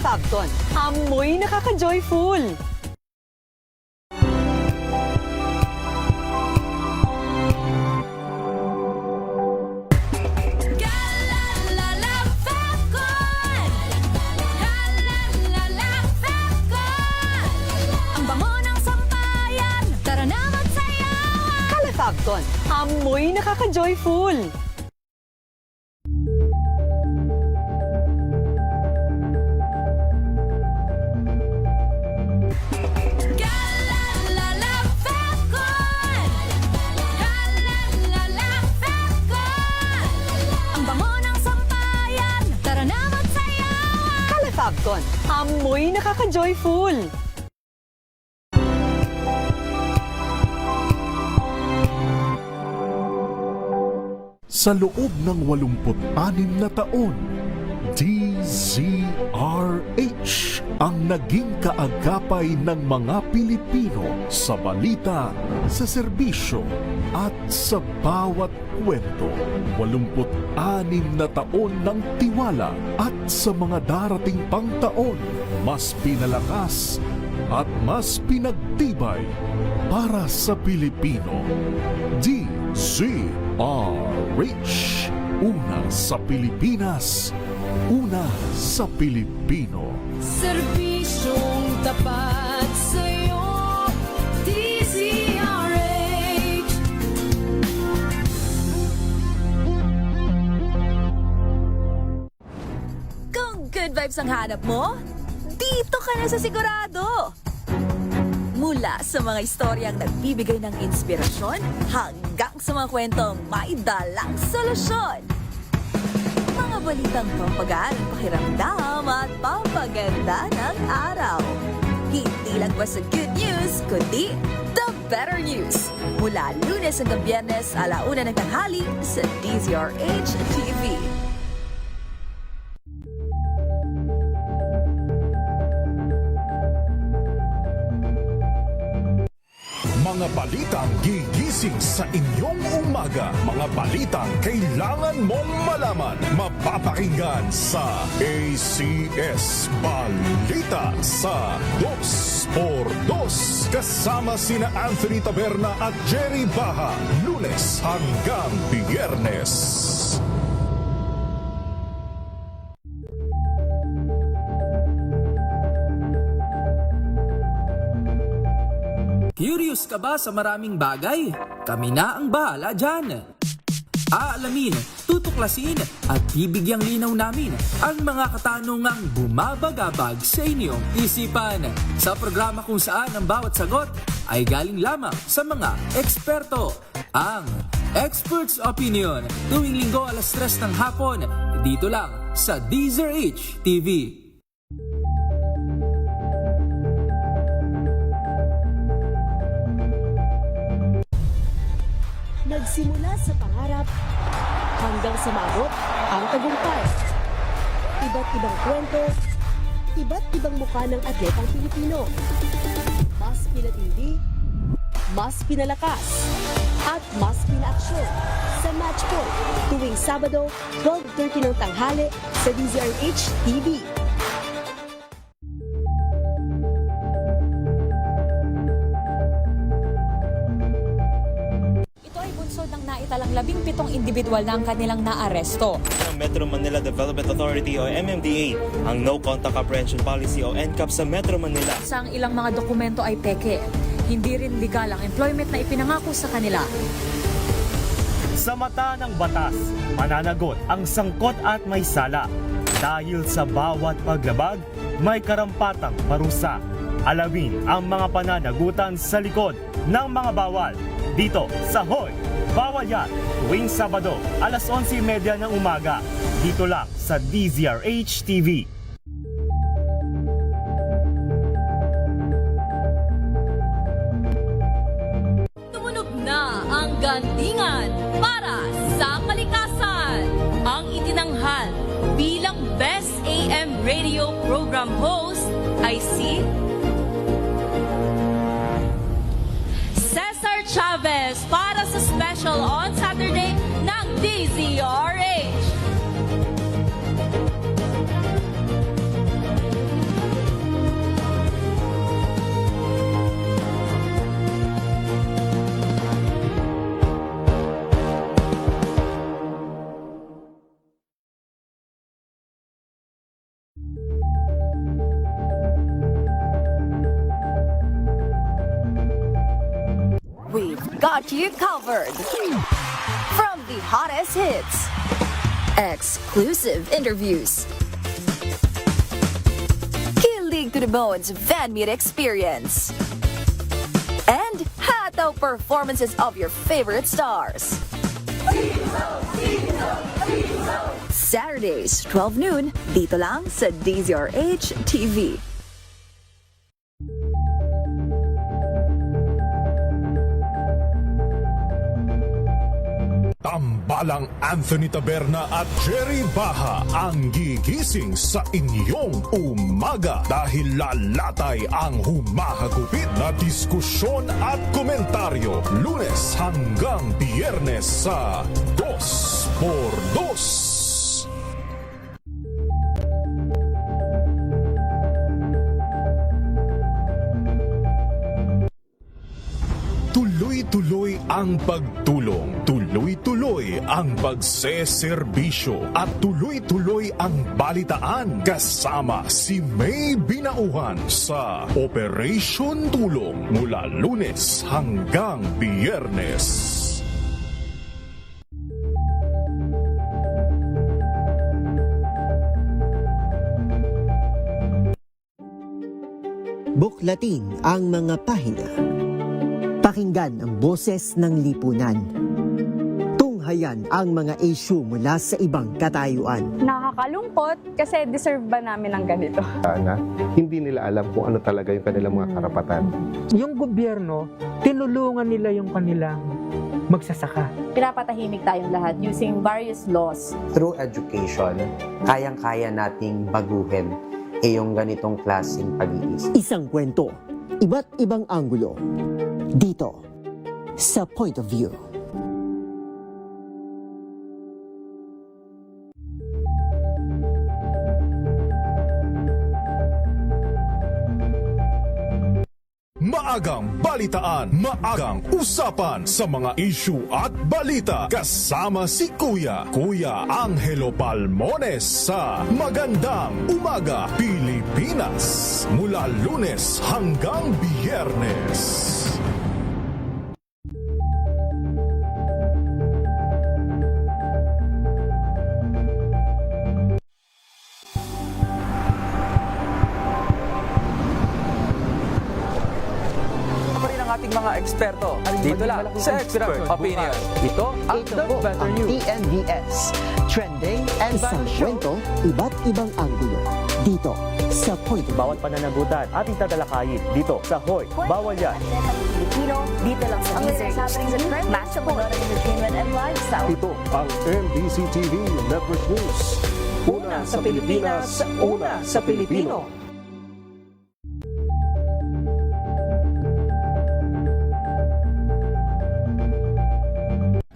Calafabton, amoy nakaka-joyful. Calafabton, amoy nakaka-joyful. Calafabton, amoy nakaka-joyful. Sa loob ng 86 na taon, DZRH ang naging kaagapay ng mga Pilipino sa balita, sa serbisyo at sa bawat kwento. 86 na taon ng tiwala at sa mga darating pang taon, mas pinalakas at mas pinagtibay para sa Pilipino. DZRH, una sa Pilipinas, una sa Pilipino. Serbisyong tapat sa'yo, DZRH. Kung good vibes ang hanap mo, dito ka na sa Sigurado! Mula sa mga istoryang nagbibigay ng inspirasyon hanggang sa mga kwentong may dalang solusyon. Mga balitang pampagaan ang pakiramdam at pampaganda ng araw. Hindi lang basta good news, kundi the better news. Mula Lunes hanggang Biyernes, 1:00 ng tanghali sa DZRH TV. Mga balitang gigising sa inyong umaga. Mga balitang kailangan mong malaman. Mapapakinggan sa ACS Balita sa 2x2. Kasama sina Anthony Taberna at Jerry Baha. Lunes hanggang Biyernes. Curious ka ba sa maraming bagay? Kami na ang bahala dyan. Aalamin, tutuklasin at bibigyang linaw namin ang mga katanungang bumabagabag sa inyong isipan. Sa programa kung saan ang bawat sagot ay galing lamang sa mga eksperto. Ang Expert's Opinion, tuwing linggo 3:00 ng hapon, dito lang sa DZRH TV. Nagsimula sa pangarap hanggang sa maabot ang tagumpay. Iba't ibang kwento, iba't ibang mukha ng atletang Pilipino. Mas pinatindi, mas pinalakas, at mas pinaaksyon sa Match Point tuwing Sabado, 12:30 ng tanghali sa DZRH TV. Ng naitalang 17 individual na ang kanilang naaresto. Ng Metro Manila Development Authority o MMDA ang No Contact Apprehension Policy o NCAP sa Metro Manila. Sa ang ilang mga dokumento ay peke. Hindi rin legal ang employment na ipinangako sa kanila. Sa mata ng batas, mananagot ang sangkot at may sala. Dahil sa bawat paglabag, may karampatang parusa. Alamin ang mga pananagutan sa likod ng mga bawal. Dito sa Hoy! Bawal Yan! Tuwing Sabado, 11:30 ng umaga. Dito lang sa DZRH TV. Tumunog na ang gandingan para sa kalikasan. Ang itinanghal bilang Best AM Radio Program Host ay si Cesar Chavez para sa special on Saturday ng DZRH. got you covered. From the hottest hits, exclusive interviews, kilig to the bones fan meet experience, and hataw performances of your favorite stars. Saturdays, 12 noon, dito lang sa DZRH TV. Tambalang Anthony Taberna at Jerry Baha ang gigising sa inyong umaga dahil lalatay ang humahagupit na diskusyon at komentaryo Lunes hanggang Biyernes sa 2x2. Tuloy-tuloy ang pagtulong, tuloy-tuloy ang pagseserbisyo at tuloy-tuloy ang balitaan kasama si May Binauhan sa Operation Tulong mula Lunes hanggang Biyernes. Buklatin ang mga pahina. Pakinggan ang boses ng lipunan. Tunghayan ang mga issue mula sa ibang katayuan. Nakakalungkot kasi deserve ba namin ng ganito? Na hindi nila alam kung ano talaga yung kanilang mga karapatan. Yung gobyerno, tinulungan nila yung kanilang magsasaka. Pinapatahimik tayong lahat using various laws. Through education, kayang-kaya nating baguhin yung ganitong klaseng pag-iisip. Isang kwento, iba't ibang anggulo. Dito, sa Point of View. Maagang balitaan, maagang usapan sa mga issue at balita kasama si Kuya Angelo Palmones sa Magandang Umaga Pilipinas mula Lunes hanggang Biyernes. Ating mga eksperto dito lang sa Expert Opinion. Ito ang The Better News. TNVS, trending and isang kwento, iba't ibang anggulo. Dito, sa Point of View. Bawat pananagutan ating tatalakayin dito sa Hoy, Bawal Yan. Pilipino, dito lang sa DZRH. Mass support, entertainment and lifestyle. Ito ang MBC TV Network News. Una sa Pilipinas, una sa Pilipino.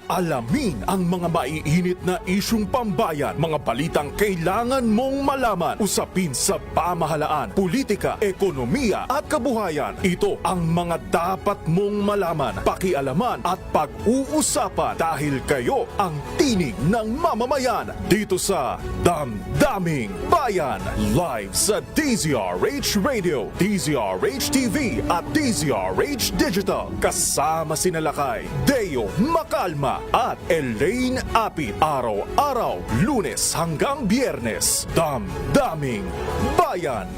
Alamin ang mga maiinit na isyung pambayan, mga balitang kailangan mong malaman, usapin sa pamahalaan, politika, ekonomiya at kabuhayan. Ito ang mga dapat mong malaman, pakialaman at pag-uusapan dahil kayo ang tinig ng mamamayan dito sa Damdaming Bayan. Live sa DZRH Radio, DZRH TV at DZRH Digital. Kasama sina Lakay, Deo Macalma at Elaine Apit. Araw-araw, Lunes hanggang Biyernes. Damdaming Bayan.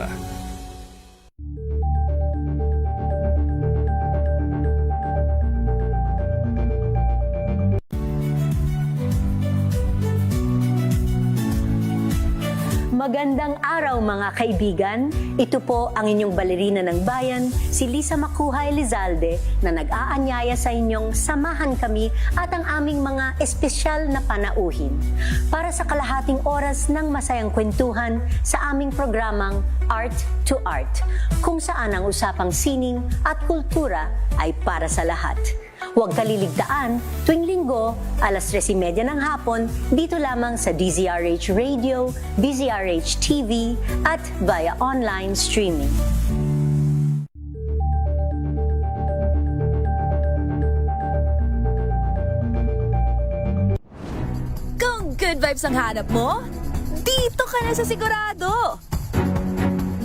Magandang araw mga kaibigan. Ito po ang inyong balerina ng bayan, si Lisa Macuja Elizalde, na nag-aanyaya sa inyong samahan kami at ang aming mga espesyal na panauhin para sa kalahating oras ng masayang kwentuhan sa aming programang Art to Art, kung saan ang usapang sining at kultura ay para sa lahat. Huwag kaliligtaan, tuwing linggo, alas 3:30 ng hapon, dito lamang sa DZRH Radio, DZRH TV, at via online streaming. Kung good vibes ang hanap mo, dito ka na sa sigurado.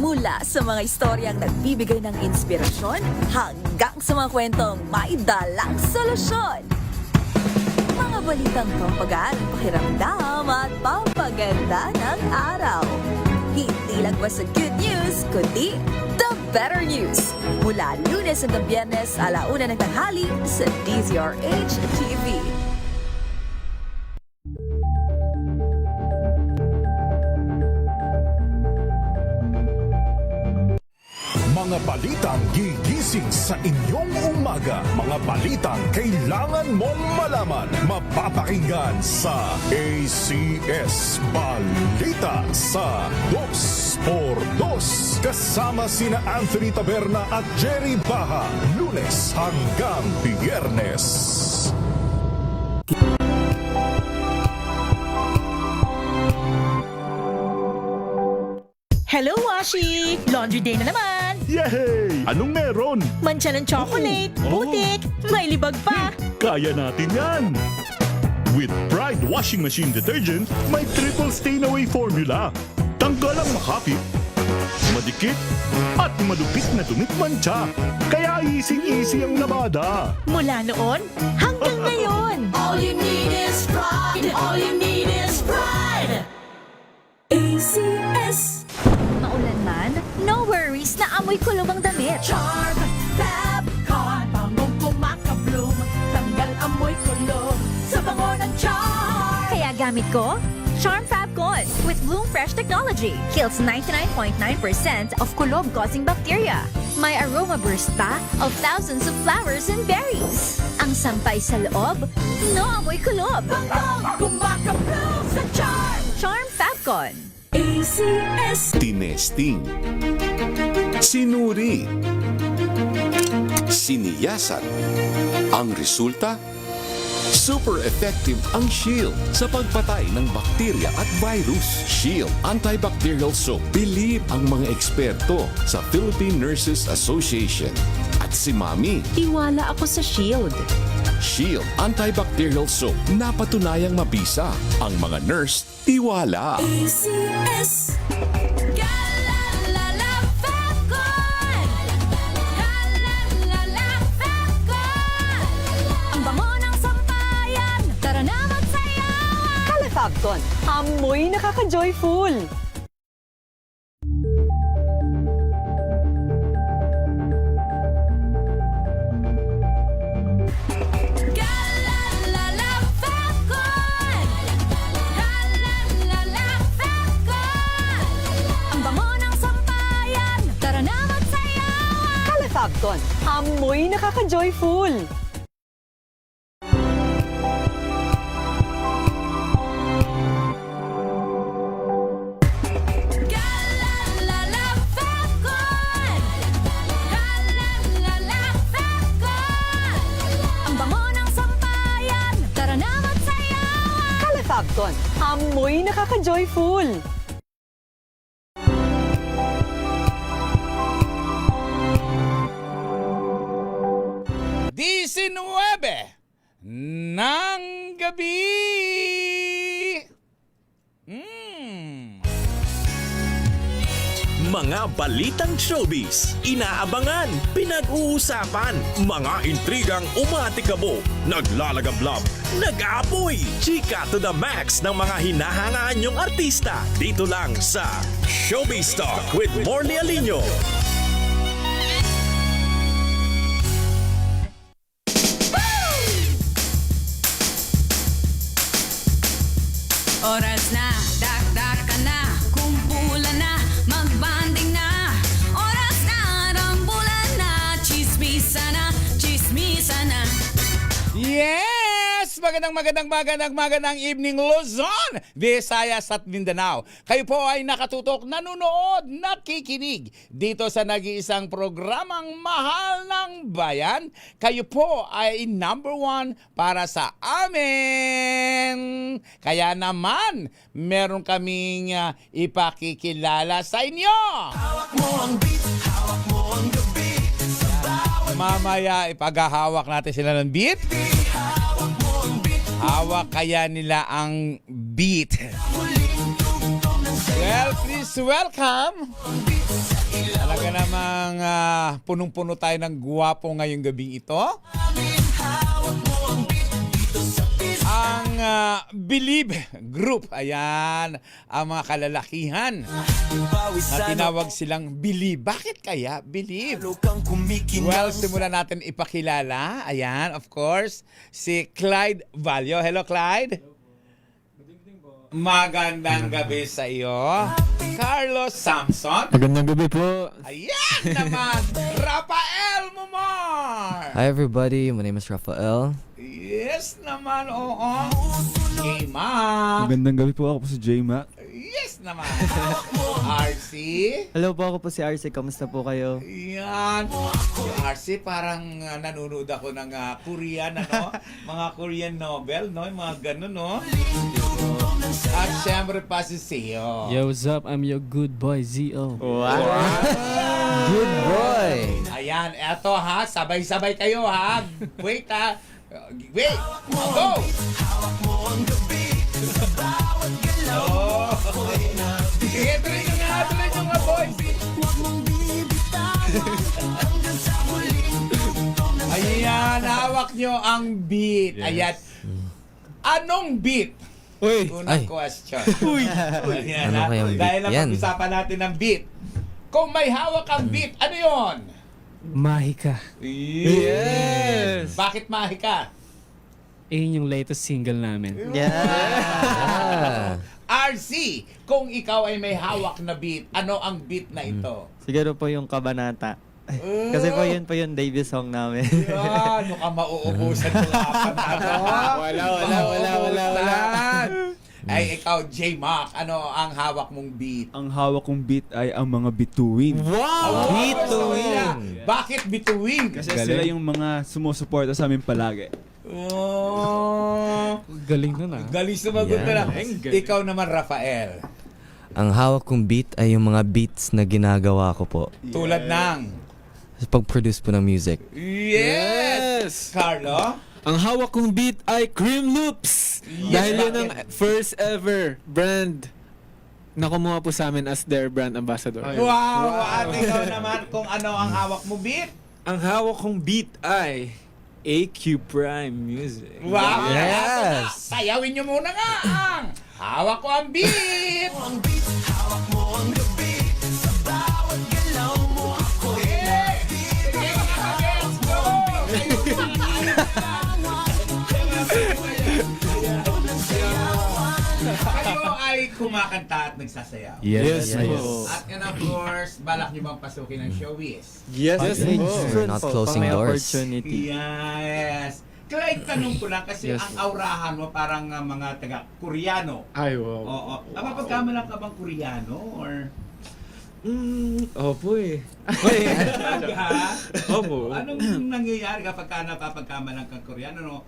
Mula sa mga istoryang nagbibigay ng inspirasyon hanggang sa mga kwentong may dalang solusyon. Mga balitang pampagaan, pakiramdam at pampaganda ng araw. Hindi lang basta good news, kundi the better news. Mula Lunes hanggang Biyernes, 1:00 ng tanghali sa DZRH TV. Mga balitang gigising sa inyong umaga. Mga balitang kailangan mong malaman. Mapapakinggan sa ACS Balita sa 2x2. Kasama sina Anthony Taberna at Jerry Baha. Lunes hanggang Biyernes. Hello, Washi! Laundry day na naman! Yay! Anong meron? Mancha ng chocolate, putik, may libag pa! Kaya natin yan! With Pride Washing Machine Detergent, may triple stain-away formula. Tanggal ang makapit, madikit, at malupit na dumit mancha. Kaya easy-easy ang labada. Mula noon hanggang ngayon! All you need is pride! All you need is pride! ACS! Maulan man, no worries na amoy kulog ang damit. Charm Fabcon, bangong kumakabloom, tanggal amoy kulog sa bango ng Charm. Kaya gamit ko, Charm Fabcon with Bloom Fresh Technology. Kills 99.9% of kulob-causing bacteria. May aroma burst pa of thousands of flowers and berries. Ang sampay sa loob, no amoy kulob. Bangong kumakabloom sa Charm. Charm Fabcon. ACS. Tinesting, sinuri, siniyasan. Ang resulta? Super effective ang Shield sa pagpatay ng bakterya at virus. Shield Antibacterial Soap. Believe ang mga eksperto sa Philippine Nurses Association. At si Mami. Tiwala ako sa Shield. Shield Antibacterial Soap. Napatunayang mabisa. Ang mga nurse, tiwala. ACS. Galalala Fabcon. Galalala Fabcon. Ang bango ng sampayan. Tara na magsayawan. Kalafabcon, amoy nakaka-joyful. Galalala Fabcon. Galalala Fabcon. Ang bango ng sampayan. Tara na magsayawan. Kalafabcon, amoy nakaka-joyful. Galalala Fabcon. Galalala Fabcon. Ang bango ng sampayan. Tara na magsayawan. Kalafabcon, amoy nakaka-joyful. 19 ng gabi. Mga balitang showbiz, inaabangan, pinag-uusapan, mga intrigang umatikabo, naglalagablab, nag-aapoy, chika to the max ng mga hinahangaan nyong artista. Dito lang sa Showbiz Talk with Morley Alino. Oras na, dakdak ka na, kumpulan na, magbanding na. Oras na, rambulan na, chismisa na, chismisa na. Yes! Magandang evening Luzon, Visayas at Mindanao. Kayo po ay nakatutok, nanonood, nakikinig dito sa nag-iisang programang Mahal ng Bayan. Kayo po ay number 1 para sa amin. Kaya naman, meron kaming ipakikilala sa inyo. Hawak mo ang beat, hawak mo ang gabi. Mamaya ipaghahawak natin sila ng beat. Hawak kaya nila ang beat. Well, please welcome Talaga namang punong-puno tayo ng gwapo ngayong gabing ito. Ang Believe Group, ayan, ang mga kalalakihan na tinawag silang Believe. Bakit kaya Believe? Well, simulan natin ipakilala, ayan, of course, si Clyde Valio. Hello, Clyde. Magandang gabi sa iyo. Carlos Samson. Magandang gabi po. Ayan naman, Rafael Mumar. Hi everybody, my name is Rafael. Yes naman, oo. J-Mac. Magandang gabi po, ako po si J-Mac. Yes naman. RC. Hello po, ako po si RC. Kamusta po kayo? Yan. Si RC, parang nanonood ako ng Korean, ano? Mga Korean novel, no? Yung mga ganun, no? At syempre pa si Seo. Yo, what's up? I'm your good boy, Z.O. Wow. Good boy. Ayan, eto ha. Sabay-sabay kayo ha. Wait ha. Wait. Go. Oh. Sige, tuloy nyo nga, boys. Ayan, hawak nyo ang beat. Ayan. Anong beat? Uy. Unang question. Uy. Ayan, Ano kayang beat dahil yan? napag-usapan natin ng beat. Kung may hawak ang beat, ano yon? Mahika. Yes! Bakit mahika? Yun yung latest single namin. Yeah. RC, kung ikaw ay may hawak na beat, ano ang beat na ito? Siguro po yung Kabanata. Kasi po yun debut song namin. Yan, mukhang mauubusan ko apat na. Wala. Ay, ikaw, J-Mac, ano ang hawak mong beat? Ang hawak kong beat ay ang mga bituin. Wow! Bituin! Bakit bituin? Kasi sila yung mga sumusuporta sa amin palagi. Oh, Galing nun galing sumagot na. Ikaw naman, Rafael. Ang hawak kong beat ay yung mga beats na ginagawa ko po. Tulad ng? Sa pag-produce po ng music. Yes! Carlo? Ang hawak kong beat ay Cream Loops. Yes, Dahil yun bakit? ang first ever brand na kumuha po sa amin as their brand ambassador. Wow! At ikaw naman, kung ano ang hawak mo beat? Ang hawak kong beat ay AQ Prime Music. Wow! Yes! Sayawin nyo muna nga ang hawak ko ang beat! Hawak mo ang beat sa bawat galaw mo ako. Sige, let's go! Kayo ay kumakanta at nagsasayaw. Yes, At and of course, balak nyo bang pasukin ng showbiz? Yes, We're not closing doors. Yes. Clyde, tanong ko lang kasi ang aurahan mo parang mga taga-Koreano. Ay, wow. Oo. Napapagkamalan ka bang Koreano? Or... Opo eh. Talaga? Opo. Anong nangyayari kapag ka napapagkamalan kang Koreano? No?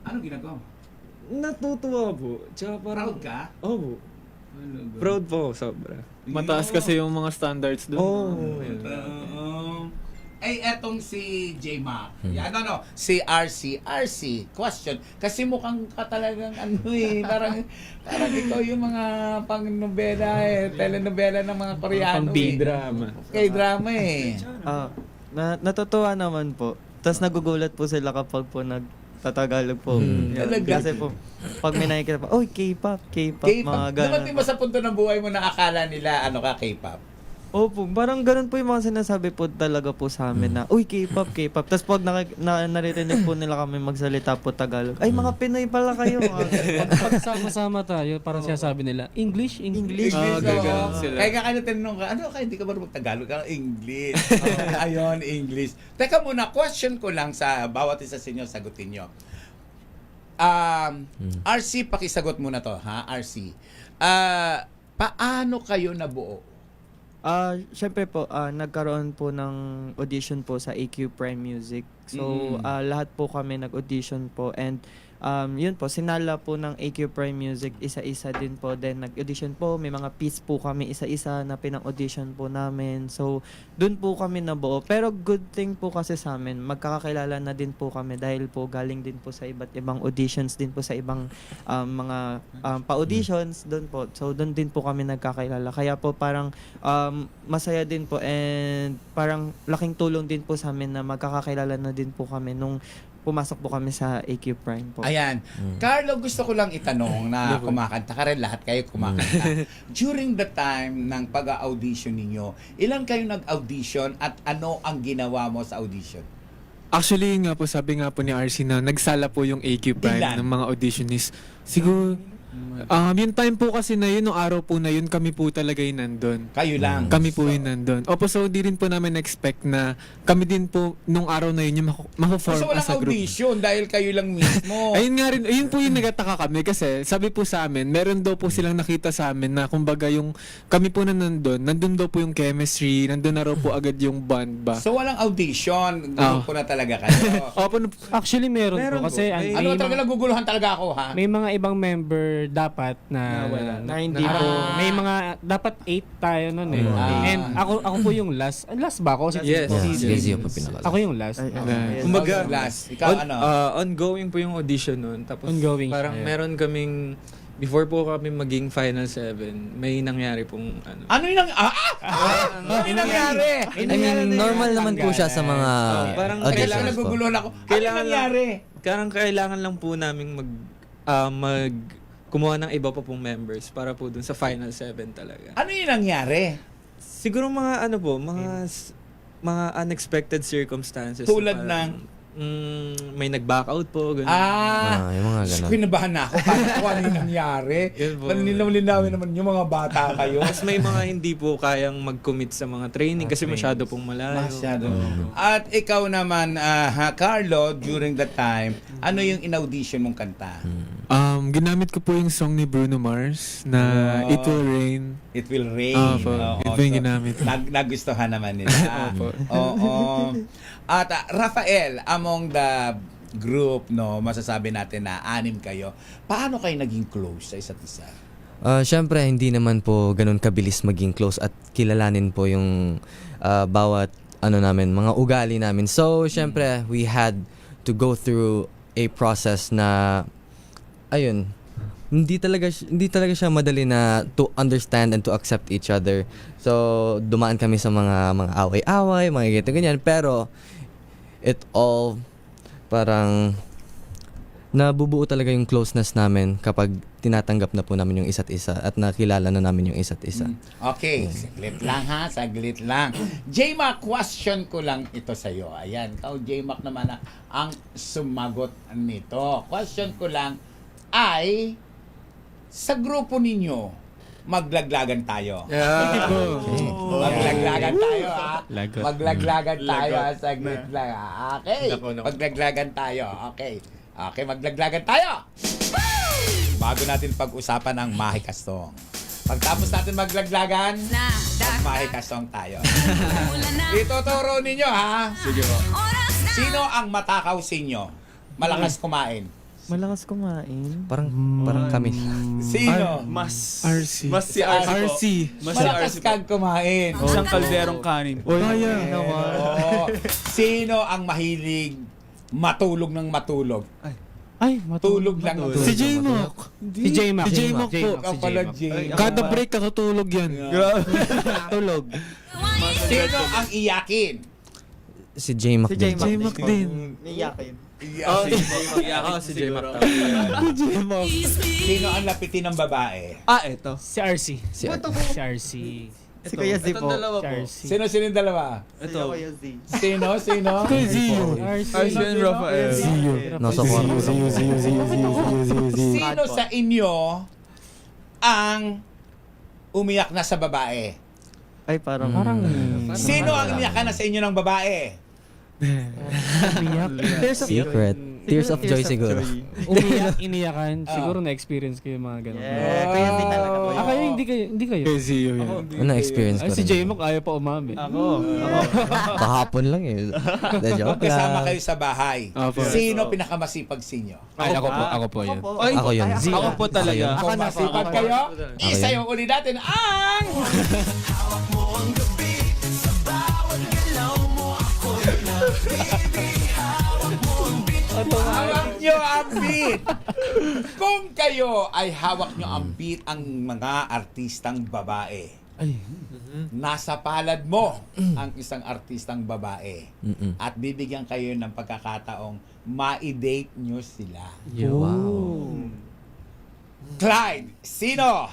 Anong ginagawa mo? Natutuwa po. Tsaka parang... Proud ka? Opo. Ano ba? Proud po, sobra. Mataas kasi yung mga standards doon. Ay, etong si J-Mac. Si RC. RC, question. Kasi mukhang ka talagang parang ikaw yung mga pang-nobela telenovela ng mga Koreano. Pang-B-drama. K-drama Natutuwa naman po. Tapos nagugulat po sila kapag po nagtatagalog po. Kasi po, pag may nakikita pa, K-pop, mga gano'n. Dumating ba sa punto ng buhay mo na akala nila K-pop? Opo, parang ganun po yung mga sinasabi po talaga po sa amin na, K-pop. Tapos pag naririnig po nila kami magsalita po Tagalog, ay mga Pinoy pala kayo. Pag sama-sama tayo, parang sinasabi nila, English. Kaya nga tinanong ka, hindi ka marunong Tagalog? English. Ayun, English. Teka muna, question ko lang sa bawat isa sa inyo, sagutin nyo. RC, pakisagot muna to, ha? RC. Paano kayo nabuo? Syempre po, nagkaroon po ng audition po sa AQ Prime Music. So, lahat po kami nag-audition po and yun po, sinala po ng AQ Prime Music, isa-isa din po. Then nag-audition po, may mga piece po kami isa-isa na pinang-audition po namin. So, dun po kami nabuo. Pero good thing po kasi sa amin, magkakakilala na din po kami dahil po galing din po sa iba't ibang auditions din po sa ibang mga pa-auditions dun po. So, dun din po kami nagkakilala. Kaya po parang masaya din po and parang laking tulong din po sa amin na magkakakilala na din po kami nung pumasok po kami sa AQ Prime po. Ayan. Carlo, gusto ko lang itanong na kumakanta ka rin, lahat kayo kumakanta. During the time ng pag-audition ninyo, ilan kayo nag-audition at ano ang ginawa mo sa audition? Actually nga po, sabi nga po ni RC na nagsala po yung AQ Prime Ilan? ng mga auditionist. Siguro, yung time po kasi na yun, nung araw po na yun, kami po talaga yung nandun. Kayo lang? Kami po yung nandun. Opo, so di rin po namin expect na kami din po nung araw na yun yung mako-form So, walang as a group. audition dahil kayo lang mismo. Ayun nga rin, ayun po yung nagataka kami kasi sabi po sa amin, meron daw po silang nakita sa amin na kumbaga yung kami po na nandun daw po yung chemistry, nandun na raw po agad yung band ba. So, walang audition. Grupo na talaga kayo. Opo, Actually, meron po. Kasi Ano talaga naguguluhan talaga ako, ha? may mga ibang member dapat na hindi po. May mga dapat 8 tayo noon eh. And ako po yung last. Last ba ako? Yes. Ako yung last. Kumbaga, Last. Ikaw ano? ongoing po yung audition nun. Tapos Ongoing parang siya. meron kaming, before po kami maging Final 7, may nangyari pong ano. Ano yung ano yung nangyari? I mean, normal naman po siya sa mga Parang kailangan naguguluhan ako. Ano yung nangyari? Kailangan lang po naming kumuha ng iba pa pong members para po dun sa Final 7 talaga. Ano yung nangyari? Siguro mga mga unexpected circumstances. Tulad na parang, may nag-back out po. Ganun. yung mga ganun. Kinabahan na ako. Paano ko ano yung nangyari? Linawin naman yung mga bata kayo. Tapos may mga hindi po kayang mag-commit sa mga training kasi masyado pong malayo. At ikaw naman, Carlo, during that time, ano yung in-audition mong kanta? Ginamit ko po yung song ni Bruno Mars na It Will Rain. It Will Rain. Opo, ito yung ginamit. Nagustuhan naman nila. Oo. At Rafael, among the group, no, masasabi natin na 6 kayo. Paano kayo naging close sa isa't isa? Siyempre, hindi naman po ganun kabilis maging close at kilalanin po yung bawat mga ugali namin. So, siyempre, we had to go through a process na hindi talaga siya madali na to understand and to accept each other. So, dumaan kami sa mga away-away, mga ganyan. Pero, it all parang nabubuo talaga yung closeness namin kapag tinatanggap na po namin yung isa't isa at nakilala na namin yung isa't isa. Okay, saglit lang ha, saglit lang. J-Mac, question ko lang ito sa'yo. Ayan, ikaw J-Mac naman ang sumagot nito. Question ko lang ay, sa grupo ninyo, maglaglagan tayo. Maglaglagan tayo, ha? Maglaglagan tayo, ha? Saglit lang, ha? Okay, maglaglagan tayo. Okay, maglaglagan tayo. Bago natin pag-usapan ang mahikastong. Pagtapos natin maglaglagan, mahikastong tayo. Ituturo ninyo, ha? Sige po. Sino ang matakaw sa inyo? Malakas kumain. Malakas kumain? Parang kami. Sino? Mas RC. Mas si RC. Malakas kang kumain. Isang kalderong kanin. Kaya naman. Sino ang mahilig matulog ng matulog? Ay, Tulog lang. Si J-Mac. Si J-Mac. Si J-Mac po. Kada break kakatulog yan. Tulog. Sino ang iyakin? Si J-Mac. Si J-Mac. J-Mac din. Iyakin. Si J-Mac. Sino ang lapitin ng babae? Ito. Si RC. Si RC. Si Kuya Z po. Sino yung dalawa? Ito. Kuya Z. Sino? Kuya Zio. RC and Rafael. Nasa kwarto. Sino sa inyo ang umiyak na sa babae? Ay, parang... Sino ang umiyak na sa inyo ng babae? There's a secret. Tears of joy siguro. Iniyakan. Siguro na-experience ko yung mga ganun. Kaya hindi talaga po. Kayo, hindi kayo. Kasi yun. Ano experience ko Ay, si rin. J-Mock ayaw pa umami. Kahapon lang eh. De joke Kasama lang. kayo sa bahay. Opo. Sino pinakamasipag sa inyo? Ay, ako po yun. Ako yun. Ako po talaga. Kung masipag kayo, isa yung uli natin ang... Hawak nyo ang beat! Kung kayo ay hawak nyo ang beat ang mga artistang babae, nasa palad mo ang isang artistang babae at bibigyan kayo ng pagkakataong ma-date nyo sila. Wow. Clyde, sino?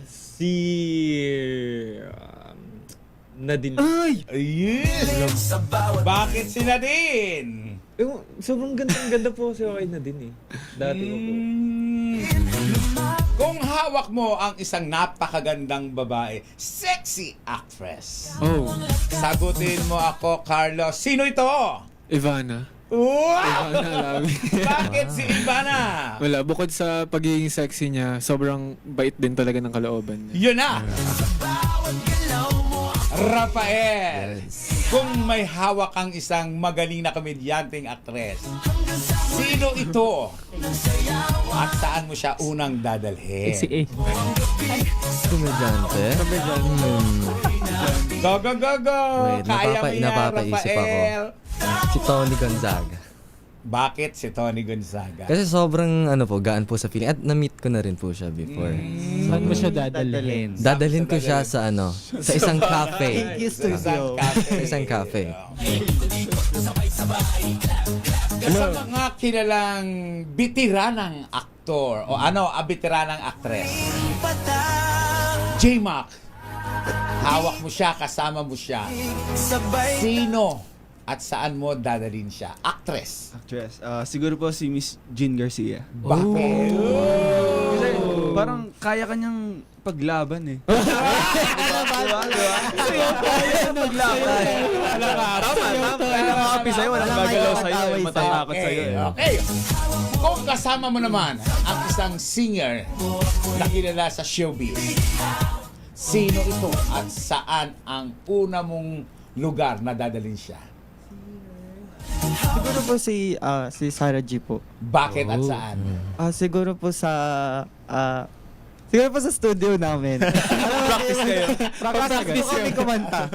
Si... Nadine. Yes! Bakit si Nadine? Sobrang ganda po si Nadine eh. Dati ko po. Kung hawak mo ang isang napakagandang babae, sexy actress. Oh. Sagutin mo ako, Carlos. Sino ito? Ivana. Wow! Ivana, Bakit si Ivana? Wala, bukod sa pagiging sexy niya, sobrang bait din talaga ng kalooban niya. Yun na! Rafael, kung may hawak ang isang magaling na komedyanteng aktres, sino ito? At saan mo siya unang dadalhin? Si A. Komedyante? Go, go, go, go! Wait, Kaya mo yan, napapaisip ako. Rafael. Si Tony Gonzaga. Bakit si Tony Gonzaga? Kasi sobrang gaan po sa feeling. At na-meet ko na rin po siya before. Saan mo siya dadalhin? Dadalhin ko siya sa sa isang cafe. Sa isang cafe. Sa mga kilalang bitiranang aktor o bitiranang aktres, J-Mock, hawak mo siya, kasama mo siya. Sino at saan mo dadalhin siya? Actress. Siguro po si Miss Jean Garcia. Bakit? Kasi parang kaya kanyang paglaban eh. Kaya makapi sa'yo, walang gagalaw sa'yo, matatakot sa'yo. Okay. Kung kasama mo naman ang isang singer na kilala sa showbiz, sino ito at saan ang una mong lugar na dadalhin siya? Siguro po si Sarah G po. Bakit at saan? Siguro po sa studio namin. Practice kayo. Practice kami kumanta.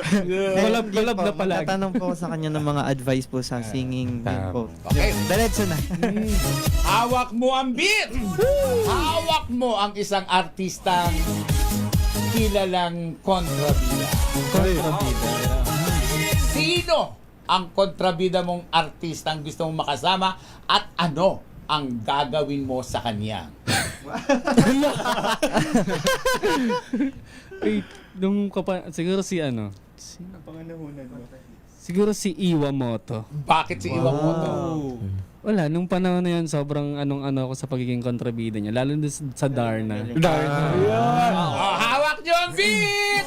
Galab na palagi. Tatanong po sa kanya ng mga advice po sa singing din po. Okay. Diretso na. Hawak mo ang beat! Hawak mo ang isang artistang kilalang kontrabida. Sino ang kontrabida mong artistang gusto mong makasama at ano ang gagawin mo sa kanya? Siguro si siguro si Iwamoto. Bakit si Iwamoto? Wala, nung panahon na yan, sobrang ako sa pagiging kontrabida niya. Lalo na sa Darna. Hawak niyo ang beat!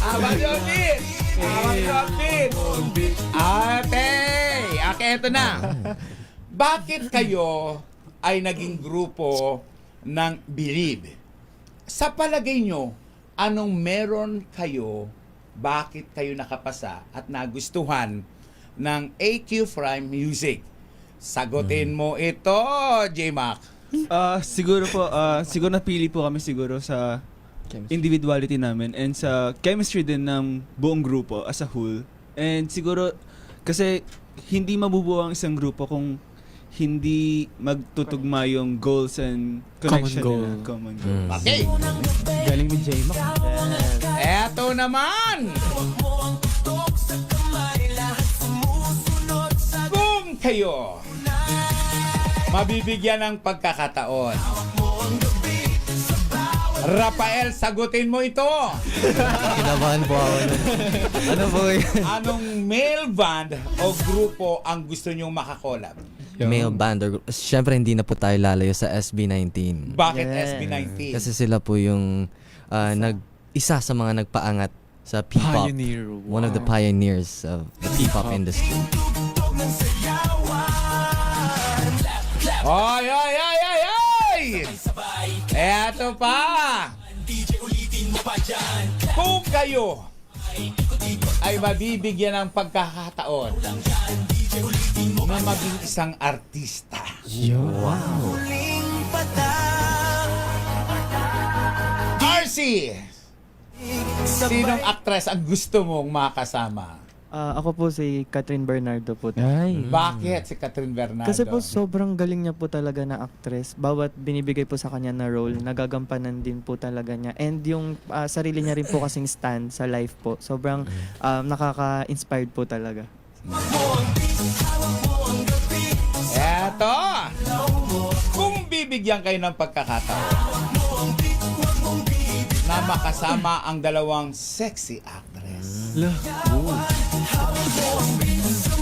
Hawak niyo ang beat! Hawak niyo ang beat! Okay, eto na. Bakit kayo ay naging grupo ng Believe? Sa palagay nyo, anong meron kayo, bakit kayo nakapasa at nagustuhan ng AQ Prime Music? Sagutin mo ito, J-Mac. Siguro po, siguro napili po kami siguro sa individuality namin and sa chemistry din ng buong grupo as a whole. And siguro, kasi hindi mabubuo ang isang grupo kung hindi magtutugma yung goals and connection nila. Common goal. Okay. Galing ni J-Mac. Eto naman! Kung kayo mabibigyan ng pagkakataon, Rafael, sagutin mo ito! Kinabahan po ako. Ano po yun? Anong male band o grupo ang gusto nyong makakolab? Male band or group. Siyempre hindi na po tayo lalayo sa SB19. Bakit SB19? Kasi sila po yung isa sa mga nagpaangat sa P-pop. Pioneer, One of the wow. pioneers of the P-pop industry. Oy, oy, oy, oy, oy! Eto pa! Kung kayo ay mabibigyan ng pagkakataon na maging isang artista. Wow. RC! Sinong actress ang gusto mong makasama? Ako po si Catherine Bernardo po. Bakit si Catherine Bernardo? Kasi po sobrang galing niya po talaga na actress. Bawat binibigay po sa kanya na role, nagagampanan din po talaga niya. And yung sarili niya rin po kasing stand sa life po, sobrang nakaka-inspired po talaga. Eto! Kung bibigyan kayo ng pagkakataon na makasama ang dalawang sexy actress,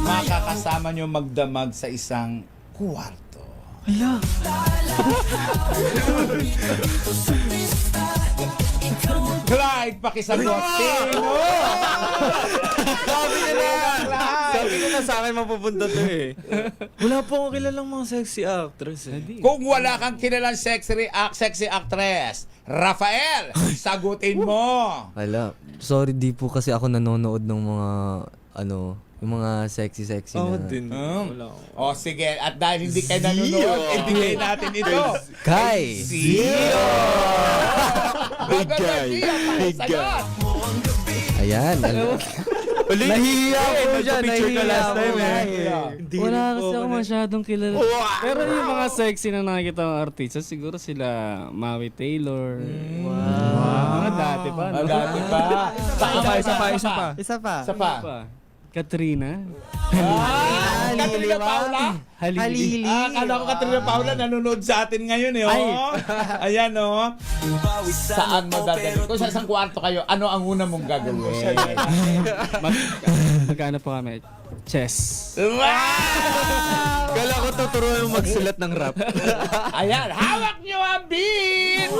makakasama nyo magdamag sa isang kwarto. Clyde, pakisagot. Sino? Sabi ko na sa akin mapupunta to eh. Wala po akong kilalang mga sexy actress eh. Kung wala kang kilalang sexy actress, Rafael, sagutin mo. Wala. Sorry, di po kasi ako nanonood ng mga, yung mga sexy Ako na. din. Wala ako. O sige, at dahil hindi kayo nanonood, ibigay natin ito. Kay Zio! Big guy. Big guy. Ayan. Nahihiya po siya. Picture ka last time Wala kasi ako masyadong kilala. Pero yung mga sexy na nakikita ng artista, siguro sila Maui Taylor. Mga dati pa. No? Dati pa. Isa pa. Isa pa. Katrina. Katrina Paula? Halili. Akala ko Katrina Paula nanonood sa atin ngayon eh. Oh. Ayan oh. Saan mo dadalhin? Kung sa isang kwarto kayo, ano ang una mong gagawin? Magkano pa kami? Chess. Kala ko tuturuan mo magsulat ng rap. Ayan, hawak nyo ang beat!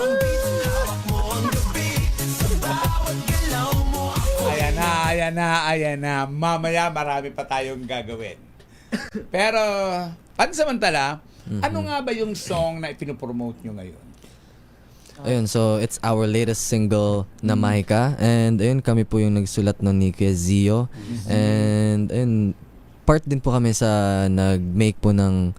Ayan na. Mamaya marami pa tayong gagawin. Pero, pansamantala, ano nga ba yung song na ipinopromote nyo ngayon? Ayun, so it's our latest single na Mahika. And ayun, kami po yung nagsulat nun ni Kuya Zio. And ayun, part din po kami sa nag-make po ng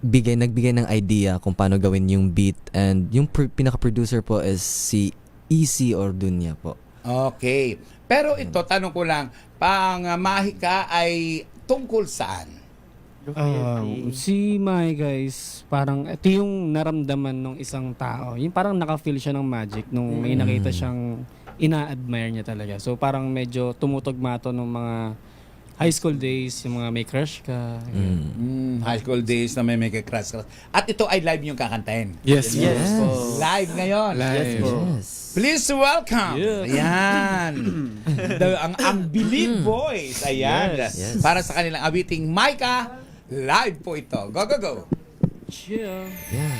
nagbigay ng idea kung paano gawin yung beat. And yung pinaka-producer po is si EC Orduña po. Okay. Pero ito, tanong ko lang, pang Mahika ay tungkol saan? Si Mai guys, parang ito yung naramdaman ng isang tao. Yung parang naka-feel siya ng magic nung may nakita siyang ina-admire niya talaga. So parang medyo tumutugma to nung mga high school days, yung mga may crush ka. High school days na may crush. At ito ay live yung kakantahin. Yes. Live ngayon. Yes. Please welcome. Ayan. ang Believe Boys. Ayan. Yes. Para sa kanilang awiting Mahika, live po ito. Go, go, go. Chill. Yeah.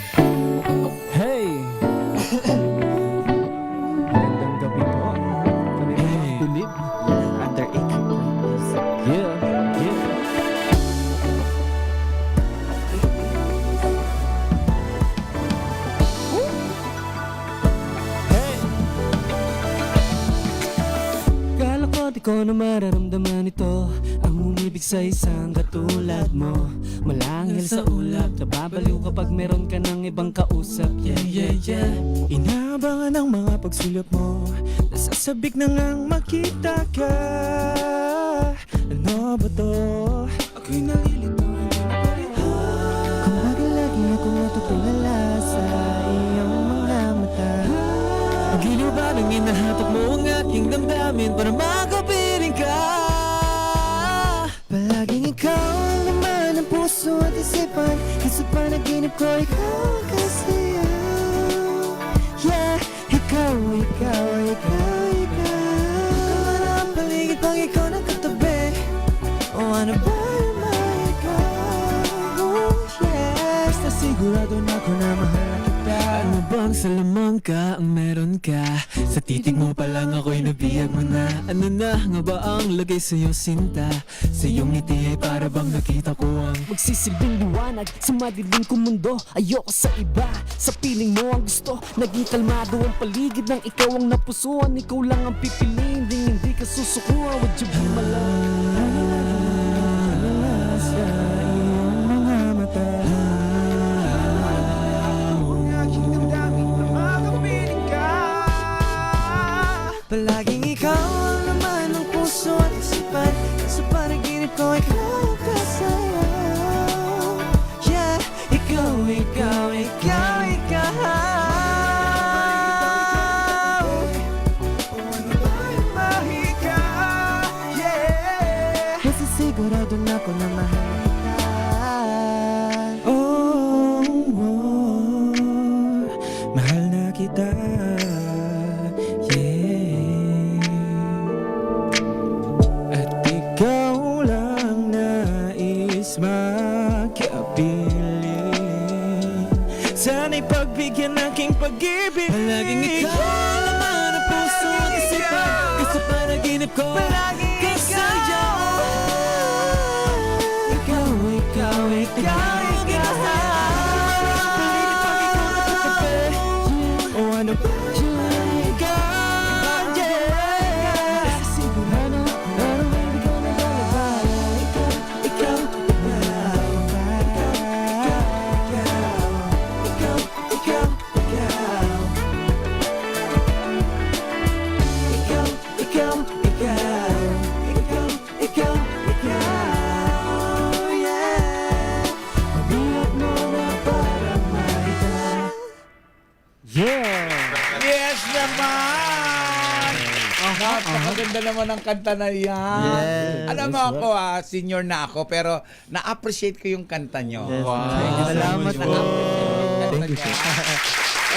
Hey! Magandang gabi po. Kami po ang Believe. Under AQ. Yeah. Kala ko di ko na mararamdaman ito, ang umibig sa isang katulad mo. Malangil sa ulap, nababaliw kapag meron ka ng ibang kausap. Yeah. Inaabangan ang mga pagsulap mo, nasasabik na ngang makita ka. Ano ba to? Ako'y nalilito. Kung bakit lagi ako natutulala sa iyong mga mata. Giliw ba nang inahatak mo ang aking damdamin para makapiling ka? Palaging ikaw ang laman ng puso at isipan, kasi panaginip ko ikaw kasi yeah, ikaw. Kaman ang paligid pang ikaw nakatabi. O ano ba yung mahika? Oh yes, basta sigurado na ako na mahal kita. Ano bang salamat lamang ka ang meron ka. Sa titig mo pa lang ako'y nabiyag mo na. Ano na nga ba ang lagay sa'yo sinta? Sa iyong ngiti ay para bang nakita ko ang Magsisilbing liwanag sa madilim kong mundo. Ayoko sa iba, sa piling mo ang gusto. Naging kalmado ang paligid ng ikaw ang napusuan. Ikaw lang ang pipiliin, ding hindi ka susukuha. Would you be my love? Sa iyong mga mata, ang aking damdamin na makapiling ka. Palaging ikaw ang laman ng puso at isipan. Sa panaginip ko ikaw kasayaw. Yeah, ikaw, ikaw, ikaw, ikaw. Sigurado na ako na mahal kita. Oh, mahal na kita. Yeah. At ikaw lang nais magkapiling. Sana'y pagbigyan aking pag-ibig. Palaging ikaw ang laman ng puso at isipan. Sa panaginip ko palaging kasayaw. Ikaw, o ano ba ikaw, yeah. Sigurado, pero baby ko na lalabay. Ikaw, Yes naman! Napakaganda naman ang kanta na yan. Yes. Alam mo ako senior na ako, pero na-appreciate ko yung kanta nyo. Yes. Wow. Salamat po. Thank you.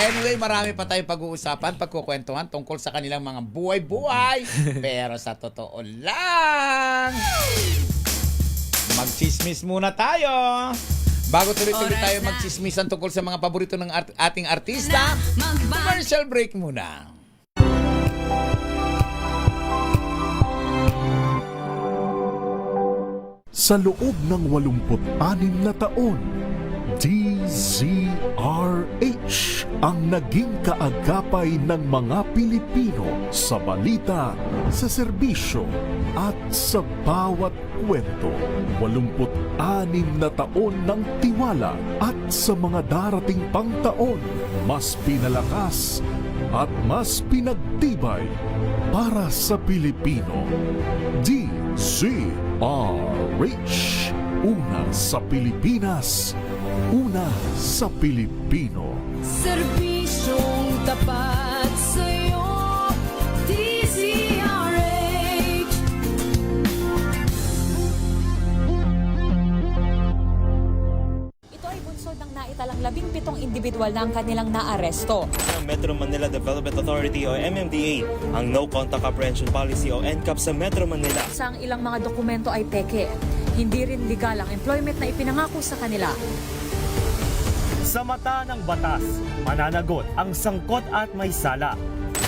Anyway, marami pa tayong pag-uusapan, pagkukwentuhan tungkol sa kanilang mga buhay-buhay. Pero sa totoo lang, magchismis muna tayo. Bago tuloy-tuloy tayo magchismisan tungkol sa mga paborito ng ating artista, commercial break muna. Sa loob ng 86 na taon, DZRH ang naging kaagapay ng mga Pilipino sa balita, sa serbisyo at sa bawat kwento. 86 na taon ng tiwala at sa mga darating pang taon, mas pinalakas at mas pinagtibay para sa Pilipino. DZRH, una sa Pilipinas, una sa Pilipino. serbisyong tapat sa'yo, DZRH. Ito ay bunsod ng naitalang 17 individual na ang kanilang naaresto. Ng Metro Manila Development Authority o MMDA ang No Contact Apprehension Policy o NCAP sa Metro Manila. Sa ang ilang mga dokumento ay peke. Hindi rin legal ang employment na ipinangako sa kanila. Sa mata ng batas, mananagot ang sangkot at may sala.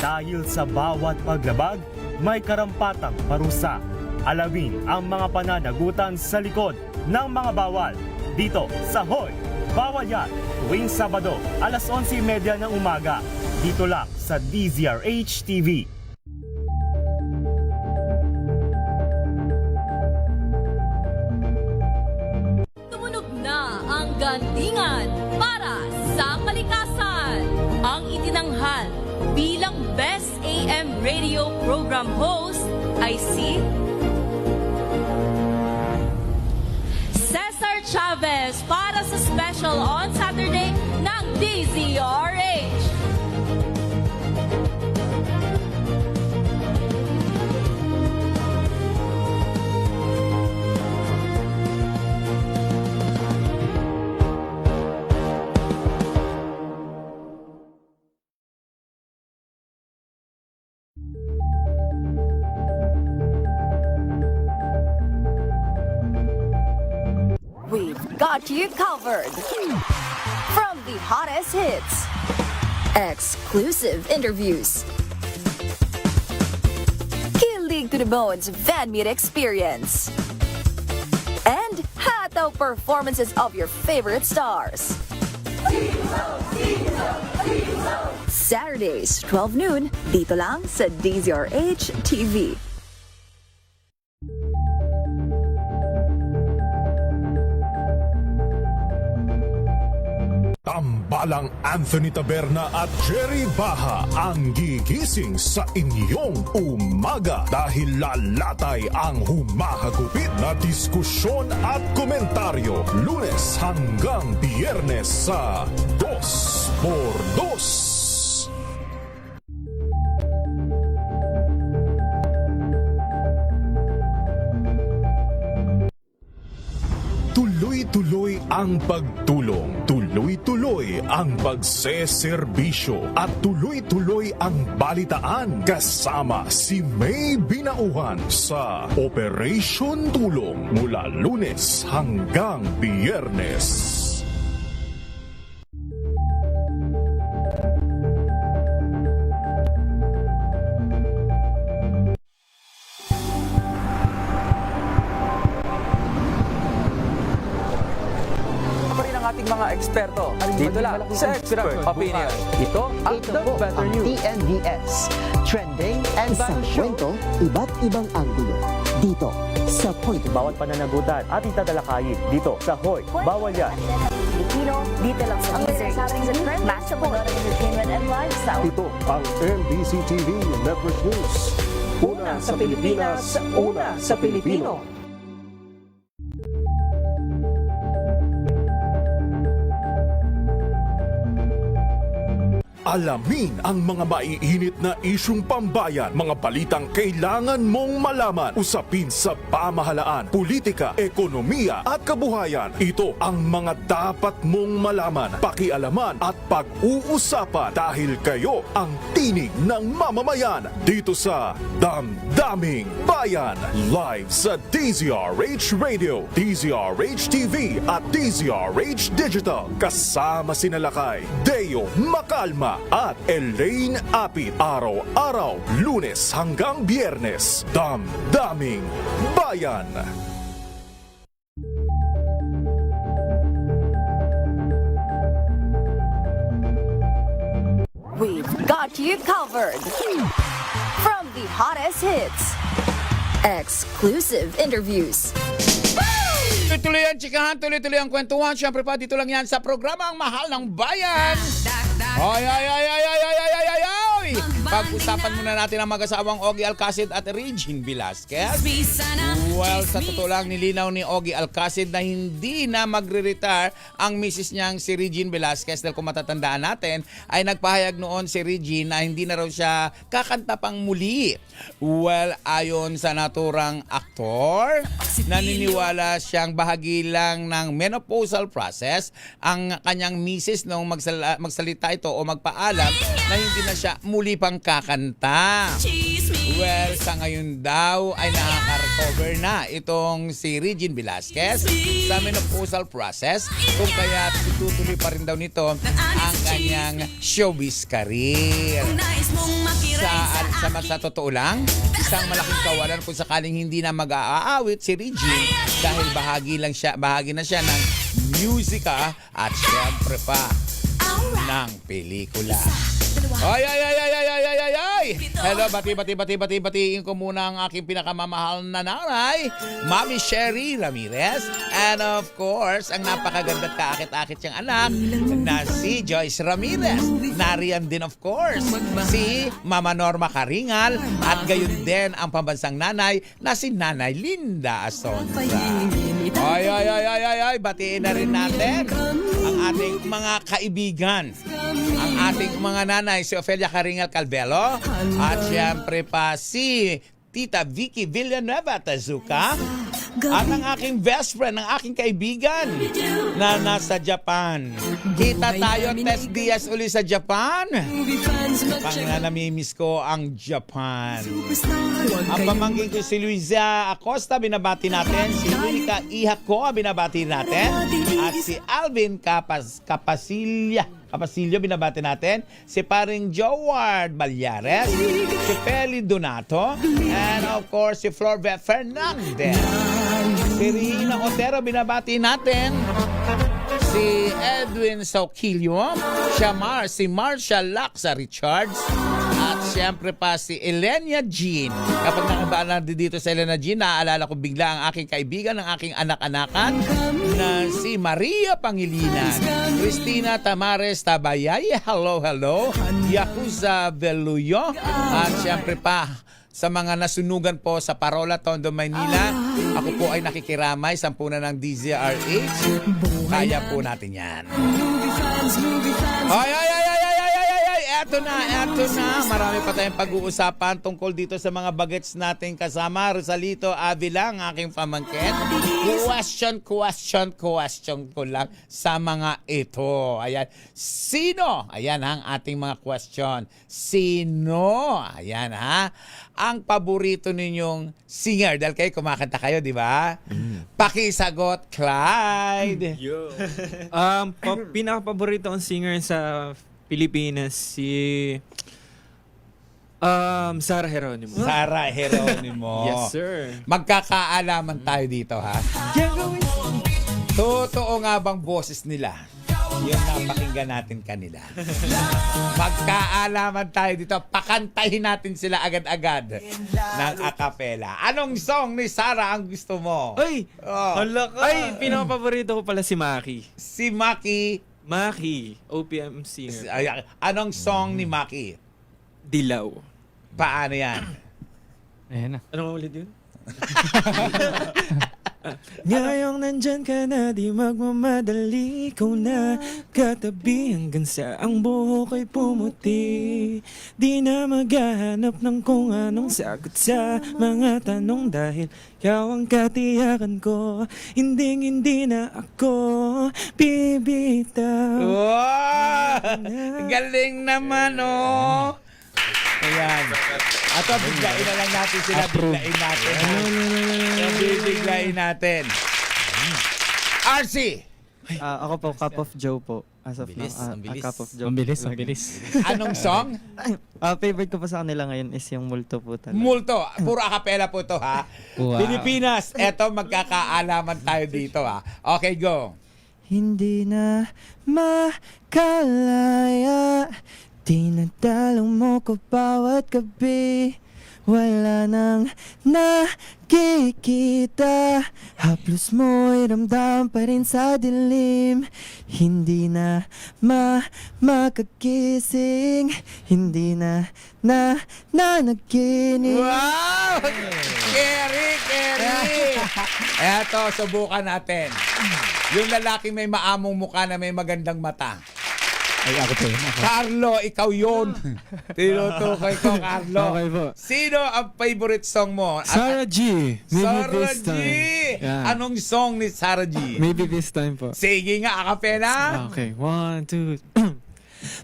Dahil sa bawat paglabag, may karampatang parusa. Alawin ang mga pananagutan sa likod ng mga bawal. Dito sa Hoy! Bawal Yan! Tuwing Sabado, alas 11:30 ng umaga. Dito lang sa DZRH TV. Tumunog na ang gandingan para sa kalikasan. Ang itinanghal bilang Best AM Radio Program Host ay si Cesar Chavez para sa special on Saturday ng DZRH. We've got you covered. From the hottest hits exclusive interviews, kilig to the bones fan meet experience, and hataw performances of your favorite stars. Saturdays, 12 noon, dito lang sa DZRH TV. Tambalang Anthony Taberna at Jerry Baha ang gigising sa inyong umaga dahil lalatay ang humahagupit na diskusyon at komentaryo Lunes hanggang Biyernes sa 2x2. Tuloy-tuloy ang pagtulong, tuloy-tuloy ang pagseserbisyo at tuloy-tuloy ang balitaan kasama si May Binauhan sa Operation Tulong mula Lunes hanggang Biyernes. Ating mga eksperto dito lang sa Expert Opinion. Ito ang The Better News. TNVS. Trending and isang kwento, iba't ibang anggulo. Dito sa Point. Bawat pananagutan at itatalakayin dito sa Hoy. Bawal yan. Pilipino, dito lang sa Master Manora Entertainment and Lifestyle. Ito ang NBC TV Network News. Una sa Pilipinas, una sa Pilipino. Alamin ang mga maiinit na isyung pambayan, mga balitang kailangan mong malaman, usapin sa pamahalaan, politika, ekonomiya at kabuhayan. Ito ang mga dapat mong malaman, pakialaman at pag-uusapan dahil kayo ang tinig ng mamamayan dito sa Damdaming Bayan. Live sa DZRH Radio, DZRH TV at DZRH Digital. Kasama sina Lakay, Deo Macalma at Elaine Apit. Araw-araw, Lunes hanggang Biyernes. Damdaming Bayan. We've got you covered. From the hottest hits, exclusive interviews, Tuloy-tuloy ang chikahan, tuloy-tuloy ang kwentuhan. Siyempre pa, dito lang yan sa programang Mahal ng Bayan. Ay! Pag-usapan muna natin ang mag-asawang Ogie Alcacid at Regine Velasquez. Well, sa totoo lang, nilinaw ni Ogie Alcacid na hindi na magre-retire ang misis niyang si Regine Velasquez. Dahil kung matatandaan natin, ay nagpahayag noon si Regine na hindi na raw siya kakanta pang muli. Well, ayon sa naturang aktor, naniniwala siyang bahagi lang ng menopausal process ang kanyang misis nung magsalita ito o magpaalam na hindi na siya muli pang kakanta. Well, sa ngayon daw ay nakaka-recover na itong si Regine Velasquez sa menopausal process, kung kaya tutuloy pa rin daw nito ang kanyang showbiz career. Sa totoo lang, isang malaking kawalan kung sakaling hindi na mag-aaawit si Regine dahil bahagi na siya ng musika at syempre pa ng pelikula. Ay! Hello, batiin ko muna ang aking pinakamamahal na nanay, Mami Sherry Ramirez. And of course, ang napakaganda at kaakit-akit niyang anak na si Joyce Ramirez. Nariyan din of course si Mama Norma Karingal at gayon din ang pambansang nanay na si Nanay Linda Asonza. Ay, batiin na rin natin ang ating mga kaibigan, ang ating mga nanay, si Ofelia Karingal Calvelo at syempre pa si Tita Vicky Villanueva Tazuka at ang aking best friend, ang aking kaibigan na nasa Japan. Kita tayo Tess Diaz uli sa Japan. Pangina, namimiss ko ang Japan. Ang pamangkin ko si Luisa Acosta, binabati natin. Si Monica Ihako, binabati natin. At si Alvin Capasilya. Capasilio, binabati natin. Si paring Joward Balyares, si Feli Donato, and of course, si Florbe Fernandez. Si Rina Otero, binabati natin. Si Edwin Sauquillo, si Marshall Laksa Richards, at siyempre pa si Elenia Jean. Kapag nakabaan dito sa Elenia Jean, naaalala ko bigla ang aking kaibigan, ang aking anak-anakan, na si Maria Pangilinan, Cristina Tamares Tabayay, hello, Yakuza Veluyo, at siyempre pa sa mga nasunugan po sa Parola, Tondo, Maynila. Ako po ay nakikiramay, sampuna ng DZRH. Kaya po natin yan. Ay! Eto na. Marami pa tayong pag-uusapan tungkol dito sa mga bagets nating kasama. Rosalito Avila, ang aking pamangkin. Question ko lang sa mga ito. Ayan. Sino? Ayan ang ating mga question. Sino? Ayan ha. Ang paborito ninyong singer. Dahil kayo kumakanta kayo, di ba? Pakisagot, Clyde. Pinaka-paborito kong singer sa Pilipinas, si Sarah Geronimo. Sarah Geronimo. Yes, sir. Magkakaalaman tayo dito, ha? Totoo nga bang boses nila? Yung napakinggan natin kanila. Magkaalaman tayo dito. Pakantahin natin sila agad-agad ng acapella. Anong song ni Sarah ang gusto mo? Ay! Ay, pinaka-paborito ko pala si Maki. Si Maki, OPM singer. Anong song ni Maki? Dilaw. Paano yan? Ayan na. Anong ulit yun? Ngayong nandyan ka na, di magmamadali. Ikaw na katabi hanggang sa ang buhok ay pumuti. Di na maghahanap ng kung anong sagot sa mga tanong, dahil ikaw ang katiyakan ko. Hindi na ako bibitaw. Wow! Galing naman, oh! Ayan. Ato, biglain na lang natin sila. Biglain natin. RC! Ako po, Cup of Joe po. As of now, Cup of Joe. Ang bilis. Anong song? Favorite ko pa sa kanila ngayon is yung Multo po talaga. Multo. Puro acapella po to, ha? Wow. Pilipinas, eto magkakaalaman tayo dito, ha? Okay, go. Hindi na makalaya, dinadalaw mo ko bawat gabi. Wala nang nakikita, haplos mo'y ramdam pa rin sa dilim. Hindi na makagising, hindi na naginig. Wow! Kerry! Eto, subukan natin. Yung lalaki may maamong mukha na may magandang mata. Ay, ako po yun. Carlo, ikaw yun. Tinutukoy ko, Carlo. Okay po. Sino ang favorite song mo? Sarah G. Sarah G. Yeah. Anong song ni Sarah G? Maybe this time po. Sige nga, acapella. Okay, 1, 2.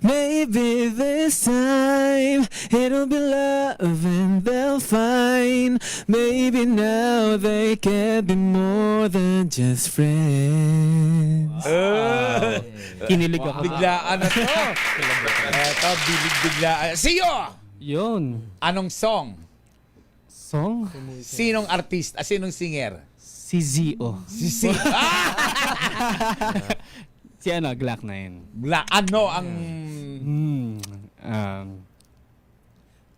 Maybe this time it'll be love and they'll find. Maybe now they can be more than just friends. Kinilig ako. Biglaan na to. Eto, biglaan. Siyo! Yun. Anong song? Song? Sinong artist? Sinong singer? Si Zio. Si Zio. Si Glock 9. Ano ang...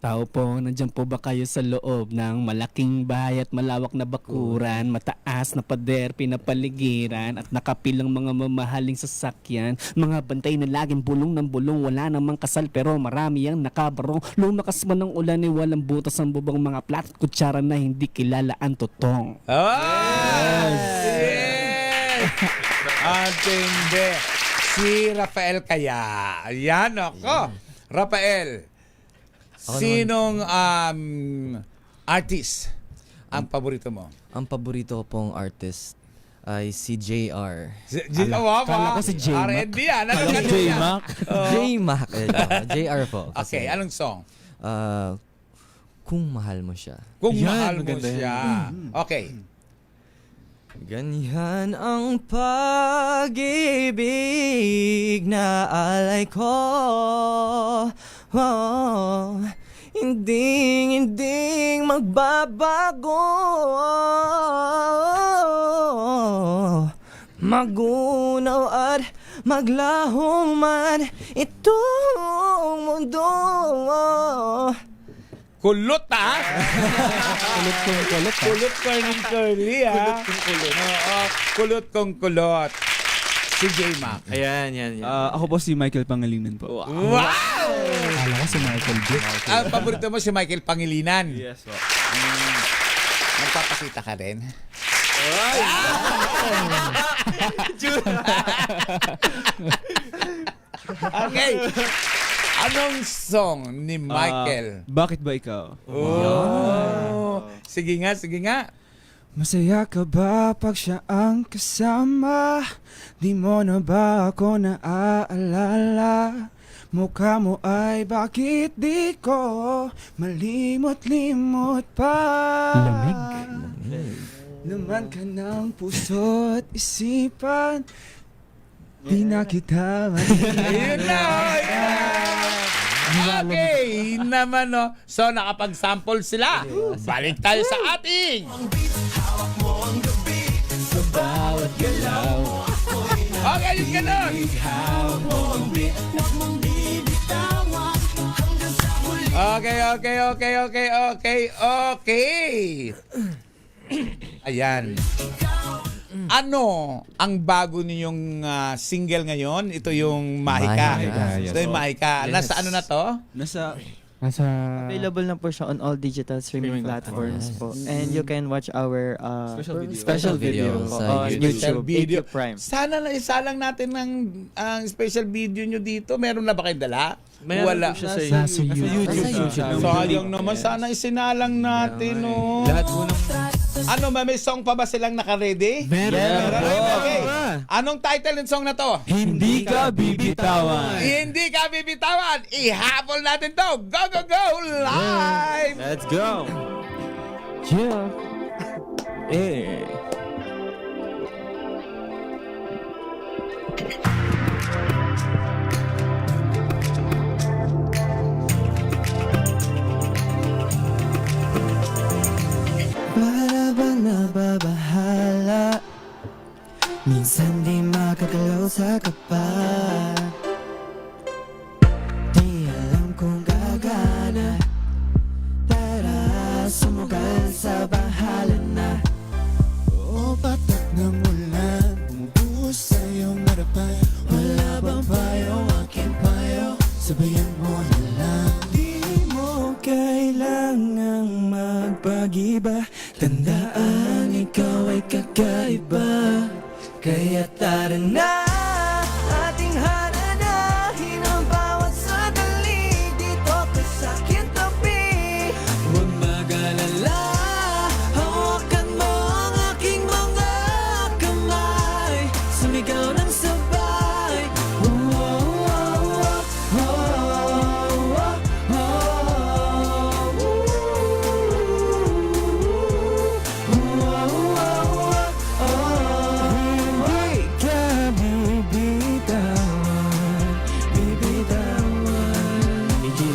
Tao po, nandiyan po ba kayo sa loob ng malaking bahay at malawak na bakuran, mataas na pader, pinapaligiran at nakapilang mga mamahaling sasakyan, mga bantay na laging bulong ng bulong, wala namang kasal pero marami ang nakabarong, lumakas man ang ulan ay walang butas ang bubang mga plat at kutsara na hindi kilala ang totong. Yes! Ang tindi. Si Rafael kaya. Ayan ako. Rafael, sinong artist ang paborito mo? Ang paborito ko pong artist ay si JR. Kala ko si J-Mac. R&B yan. Anong J-Mac. J-Mac. JR po. Okay, anong song? Kung mahal mo siya. Kung mahal mo siya. Okay. Ganyan ang pag-ibig na alay ko. Hindi magbabago. Magunaw at maglahong man itong mundo. Kulot Kulot kong kulot. Kulot ko ng curly Kulot kong kulot. Oo, kulot kong kulot. Si J-Mac. Ayan, yan. Ako po si Michael Pangilinan po. Wow! Akala ko si Michael B. Ang paborito mo si Michael Pangilinan. Yes po. Magpapakita ka rin. Okay. Anong song ni Michael? Bakit ba ikaw? Sige nga. Masaya ka ba pag siya ang kasama? Di mo na ba ako naaalala? Mukha mo ay bakit di ko malimot-limot pa? Laman ka ng puso at isipan, di na kita Ayun na! Okay naman, no? So, nakapag-sample sila. Balik tayo sa ating okay, yung ganun. Okay. Ayan. Ano ang bago ninyong single ngayon? Ito yung Mahika. Ito yung Mahika. Nasa ano na to? Nasa Available na po siya on all digital streaming platforms po. And you can watch our special video po on YouTube. Video. AQ Prime. Sana na isalang natin ng special video nyo dito. Meron na ba kayo dala? Wala. Nasa YouTube. Sayang naman. Sana isinalang natin. No? Lahat po ng... Ano ba? May song pa ba silang naka-ready? Meron. Okay. Anong title ng song na to? Hindi ka bibitawan. Hindi ka bibitawan. Ihabol natin to. Go, go, go! Live! Let's go. Yeah. Eh. Para bang nababahala, minsan di makagalaw sa kapa. Di alam kung gagana, tara sumugal sa bahala na. O patak ng ulan, bumubuhos sa iyong harapan. Wala bang payo, aking payo, sabayan mo na lang. Di mo kailangang magpag-iba, tandaan ikaw ay kakaiba. Kaya tara na, ating hananahin ang bawat sandali dito ka sa aking tabi. Huwag mag-alala, hawakan mo ang aking mga kamay, sumigaw ng sabay. Hindi ka bibitawan. Medyo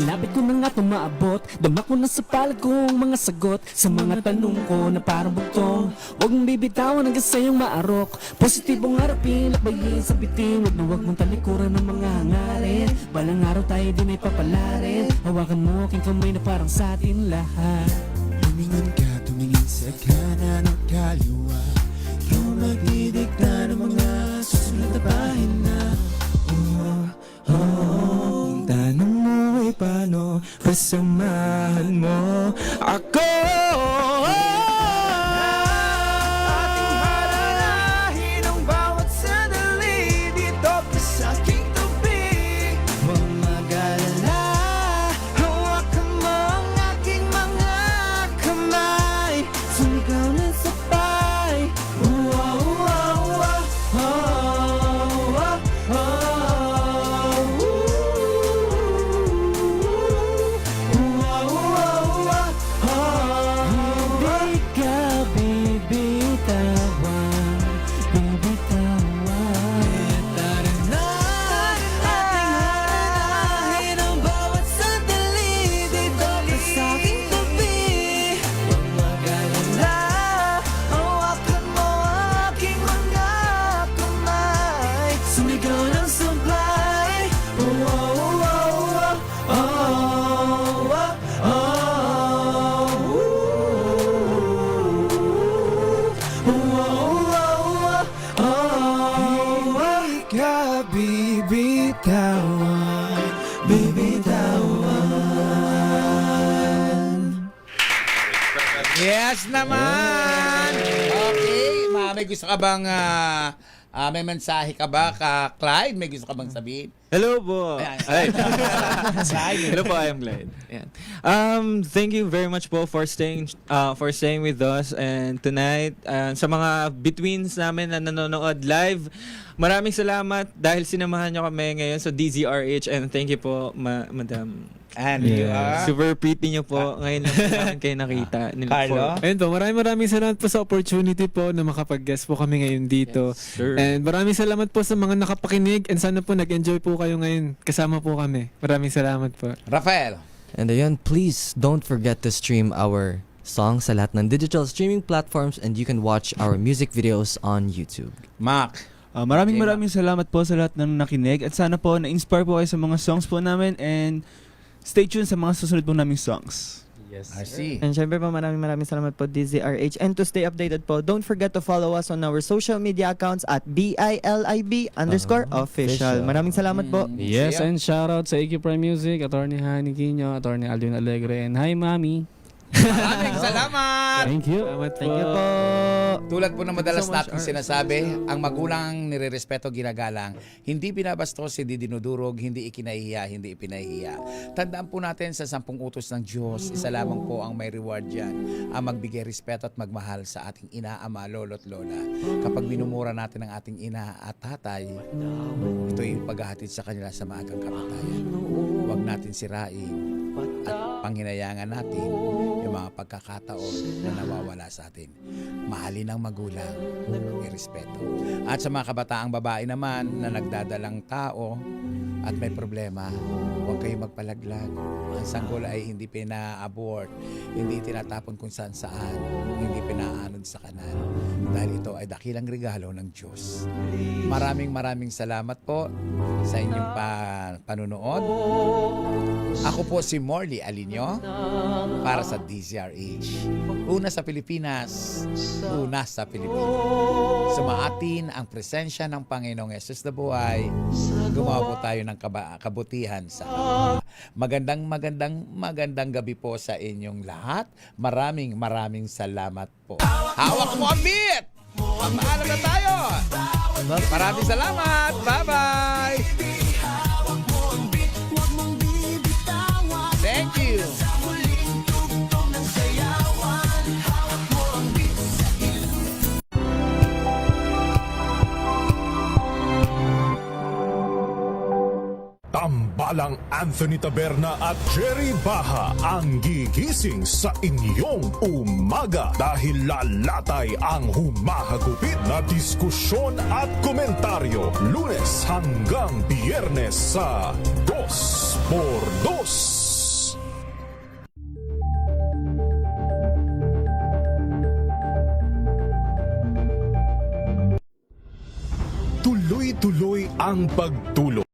malapit ko na nga tumaabot, dama ko na sa palad kong mga sagot sa mga tanong ko na parang bugtong. Huwag mong bibitawan hanggang sa iyong maarok, positibong harapin, labayin sa bitin. Huwag mong talikuran ng mga hangarin, balang araw tayo din ay papalarin. Hawakan mo aking kamay na parang sa atin lahat. Lumingon ka, tumingin sa kanan o kaliwa, ikaw magdidikta ng mga susunod na pahina. Ang tanong mo ay paano pasamahan mo ako? Ating haranahin ang bawat sandali dito ka sa aking tabi. Huwag mag-alala, hawakan mo ang aking mga kamay, sumigaw ng sabay. Yes naman! Okay, may gusto ka bang, may mensahe ka ba, Clyde? May gusto ka bang sabihin? Hello po. Ay. Hello po, I am Glad. Ayan. Thank you very much po for staying with us and tonight sa mga betweens namin na nanonood live. Maraming salamat dahil sinamahan niyo kami ngayon sa DZRH and thank you po, Madam. And you are? Super pretty niyo po. Ngayon lang namin kayo nakita. Carlo? Ayun po, maraming salamat po sa opportunity po na makapag-guest po kami ngayon dito. Yes, sir. And maraming salamat po sa mga nakapakinig and sana po nag-enjoy po kayo ngayon. Kasama po kami. Maraming salamat po. Rafael? And ayun, please don't forget to stream our songs sa lahat ng digital streaming platforms and you can watch our music videos on YouTube. Mark? Maraming salamat po sa lahat ng nakinig at sana po na-inspire po kayo sa mga songs po namin and stay tuned sa mga susunod po naming songs. Yes, I see. And syempre po maraming salamat po DZRH. And to stay updated po, don't forget to follow us on our social media accounts at BILIB_official. Maraming salamat po. Yes, and shoutout sa AQ Prime Music, Attorney Hani Quino, Attorney Alvin Alegre, and hi, Mami. Maraming salamat! Thank you. Thank you po. Tulad po na madalas Thank you so much, natin sinasabi, ang magulang nirerespeto, ginagalang, hindi binabastos, hindi dinudurog, hindi ikinahiya, hindi ipinahiya. Tandaan po natin sa 10 utos ng Diyos, isa lamang po ang may reward dyan, ang magbigay respeto at magmahal sa ating ina, ama, lolo at lola. Kapag minumura natin ang ating ina at tatay, ito'y paghahatid sa kanila sa maagang kamatayan. Huwag natin sirain at panghinayangan natin yung mga pagkakataon na nawawala sa atin. Mahalin ang magulang, may respeto. At sa mga kabataang babae naman na nagdadalang tao at may problema, huwag kayong magpalaglag. Ang sanggol ay hindi pina-abort, hindi tinatapon kung saan-saan, hindi pinaanod sa kanan. Dahil ito ay dakilang regalo ng Diyos. Maraming salamat po sa inyong panunood. Ako po si Morley Alinio para sa DZRH. Una sa Pilipinas, una sa Pilipinas. Sumaatin ang presensya ng Panginoong Yesus na buhay. Gumawa po tayo ng kabutihan sa kanila. Magandang gabi po sa inyong lahat. Maraming salamat po. Hawak mo ang beat! Magpaalam na tayo! Maraming salamat! Bye-bye! Thank you! Tambalang Anthony Taberna at Jerry Baha ang gigising sa inyong umaga dahil lalatay ang humahagupit na diskusyon at komentaryo Lunes hanggang Biyernes sa 2x2. Tuloy-tuloy ang pagtulong.